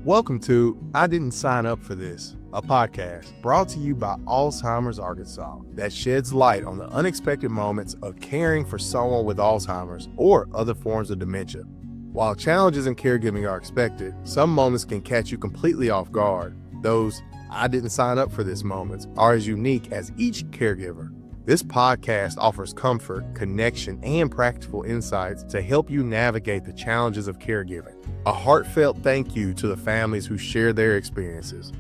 Welcome to I Didn't Sign Up for This, a podcast brought to you by Alzheimer's Arkansas that sheds light on the unexpected moments of caring for someone with Alzheimer's or other forms of dementia. While challenges in caregiving are expected, some moments can catch you completely off guard. Those I didn't sign up for this moments are as unique as each caregiver. This podcast offers comfort, connection, and practical insights to help you navigate the challenges of caregiving. A heartfelt thank you to the families who share their experiences.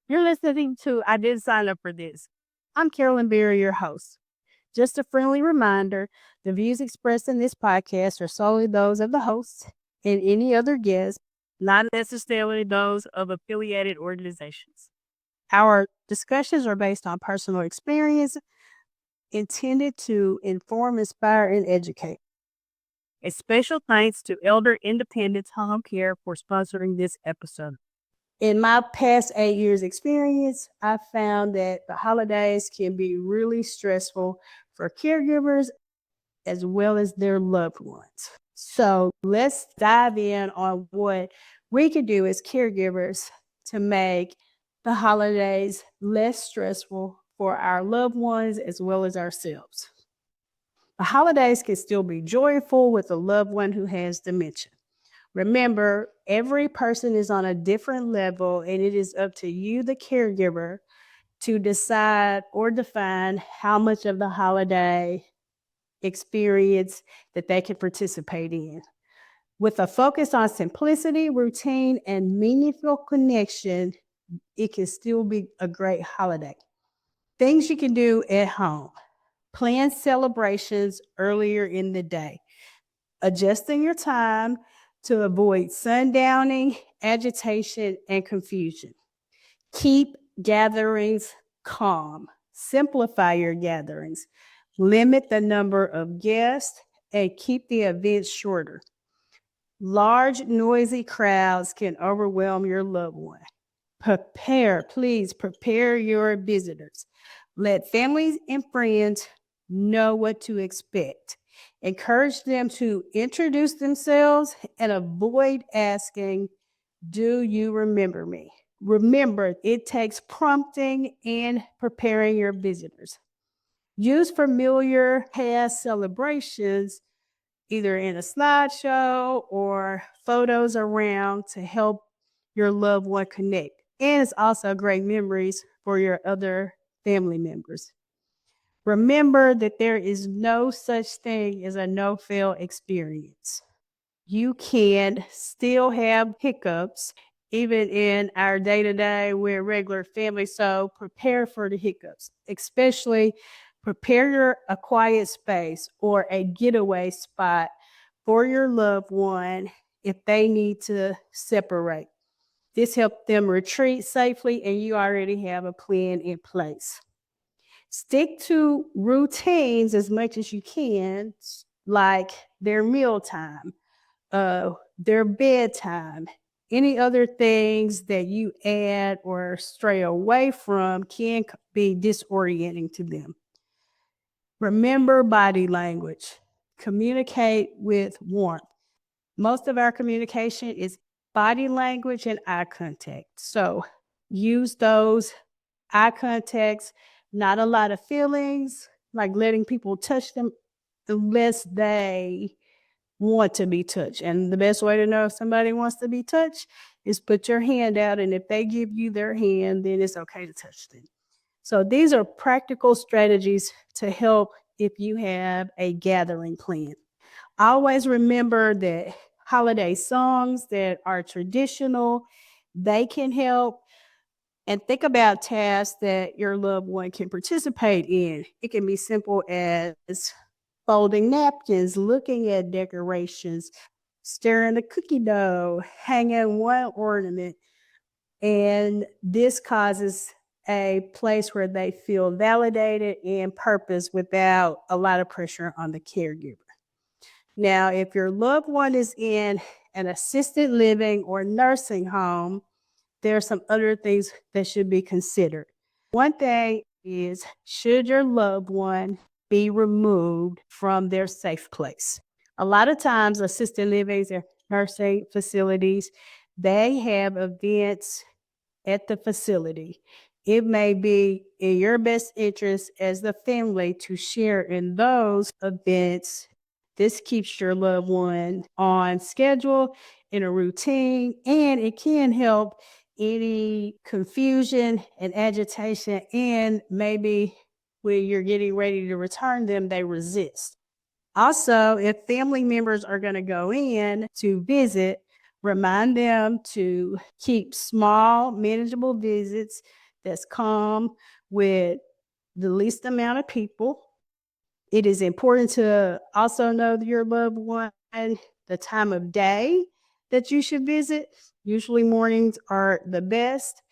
You're listening to I Didn't Sign Up for This. I'm Carolyn, your host. Just a friendly reminder, the views expressed in this podcast are solely those of the host and any other guest, not necessarily those of affiliated organizations. Our discussions are based on personal experience, intended to inform, inspire, and educate. A special thanks to Elder Independence Home Care for sponsoring this episode. In my past 8 years experience, I found that the holidays can be really stressful for caregivers as well as their loved ones. So let's dive in on what we can do as caregivers to make the holidays less stressful for our loved ones as well as ourselves. The holidays can still be joyful with a loved one who has dementia. Remember, every person is on a different level, and it is up to you, the caregiver, to decide or define how much of the holiday experience that they can participate in. With a focus on simplicity, routine, and meaningful connection, it can still be a great holiday. Things you can do at home. Plan celebrations earlier in the day. Adjusting your time to avoid sundowning, agitation, and confusion. Keep gatherings calm. Simplify your gatherings. Limit the number of guests and keep the events shorter. Large, noisy crowds can overwhelm your loved one. Please prepare your visitors. Let families and friends know what to expect. Encourage them to introduce themselves and avoid asking, "Do you remember me?" Remember, it takes prompting and preparing your visitors. Use familiar past celebrations, either in a slideshow or photos around to help your loved one connect. And it's also great memories for your other family members. Remember that there is no such thing as a no-fail experience. You can still have hiccups even in our day-to-day with regular family, so prepare for the hiccups, especially prepare a quiet space or a getaway spot for your loved one if they need to separate. This helps them retreat safely, and you already have a plan in place. Stick to routines as much as you can, like their mealtime, their bedtime. Any other things that you add or stray away from can be disorienting to them. Remember body language. Communicate with warmth. Most of our communication is body language and eye contact. So use those eye contacts, not a lot of feelings, like letting people touch them unless they want to be touched. And the best way to know if somebody wants to be touched is put your hand out, and if they give you their hand, then it's okay to touch them. So these are practical strategies to help if you have a gathering plan. Always remember that holiday songs that are traditional, they can help. And think about tasks that your loved one can participate in. It can be simple as folding napkins, looking at decorations, stirring the cookie dough, hanging one ornament. And this causes a place where they feel validated and purpose without a lot of pressure on the caregiver. Now, if your loved one is in an assisted living or nursing home, there are some other things that should be considered. One thing is, should your loved one be removed from their safe place? A lot of times, assisted livings and nursing facilities, they have events at the facility. It may be in your best interest as the family to share in those events. This keeps your loved one on schedule, in a routine, and it can help any confusion and agitation. And maybe when you're getting ready to return them, they resist. Also, if family members are going to go in to visit, remind them to keep small, manageable visits that's calm with the least amount of people. It is important to also know your loved one, the time of day that you should visit. Usually mornings are the best.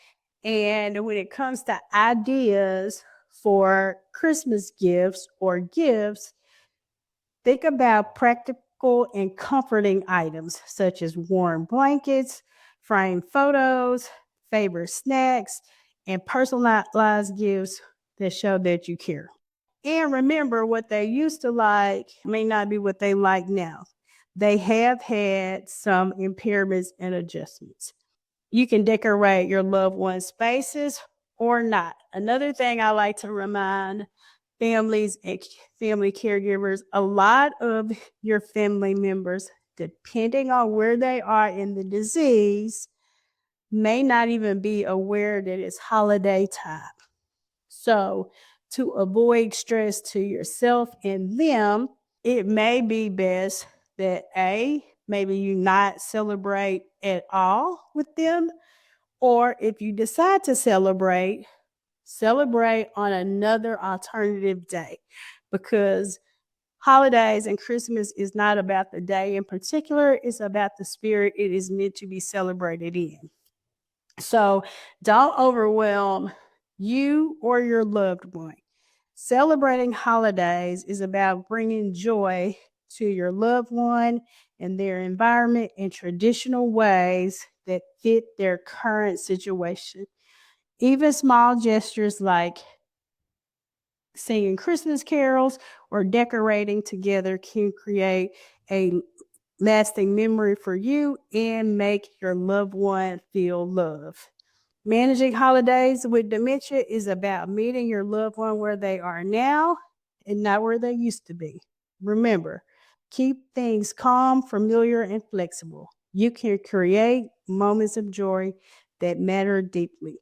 And when it comes to ideas for Christmas gifts or gifts, think about practical and comforting items such as warm blankets, framed photos, favorite snacks, and personalized gifts that show that you care. And remember, what they used to like may not be what they like now. They have had some impairments and adjustments. You can decorate your loved one's spaces or not. Another thing I like to remind families and family caregivers, a lot of your family members, depending on where they are in the disease, may not even be aware that it's holiday time. So, to avoid stress to yourself and them, it may be best that maybe you not celebrate at all with them, or if you decide to celebrate on another alternative day, because holidays and Christmas is not about the day in particular, it's about the spirit it is meant to be celebrated in. So don't overwhelm you or your loved one. Celebrating holidays is about bringing joy to your loved one and their environment in traditional ways that fit their current situation. Even small gestures like singing Christmas carols or decorating together can create a lasting memory for you and make your loved one feel love. Managing holidays with dementia is about meeting your loved one where they are now and not where they used to be. Remember, keep things calm, familiar, and flexible. You can create moments of joy that matter deeply.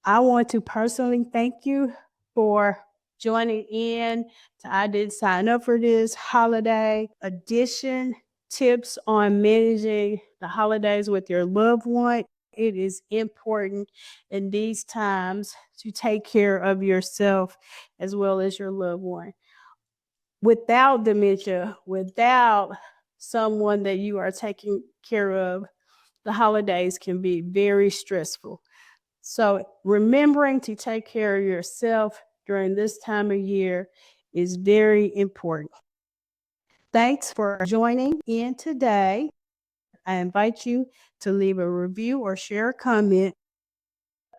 I want to personally thank you for joining in to I Didn't Sign Up for This holiday edition, tips on managing the holidays with your loved one. It is important in these times to take care of yourself as well as your loved one. Without dementia, without someone that you are taking care of, the holidays can be very stressful. So remembering to take care of yourself during this time of year is very important. Thanks for joining in today. I invite you to leave a review or share a comment.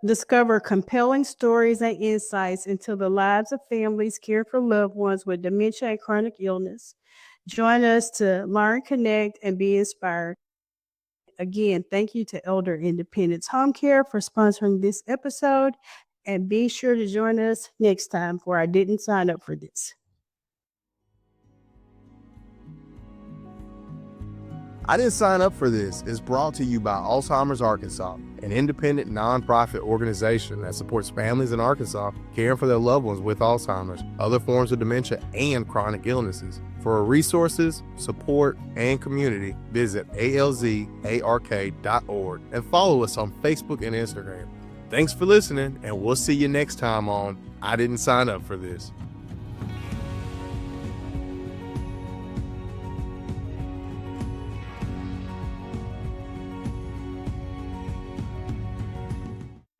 Discover compelling stories and insights into the lives of families care for loved ones with dementia and chronic illness. Join us to learn, connect, and be inspired. Again, thank you to Elder Independence Home Care for sponsoring this episode. And be sure to join us next time for I Didn't Sign Up for This. I Didn't Sign Up for This is brought to you by Alzheimer's Arkansas, an independent nonprofit organization that supports families in Arkansas caring for their loved ones with Alzheimer's, other forms of dementia, and chronic illnesses. For resources, support, and community, visit alzark.org and follow us on Facebook and Instagram. Thanks for listening, and we'll see you next time on I Didn't Sign Up for This.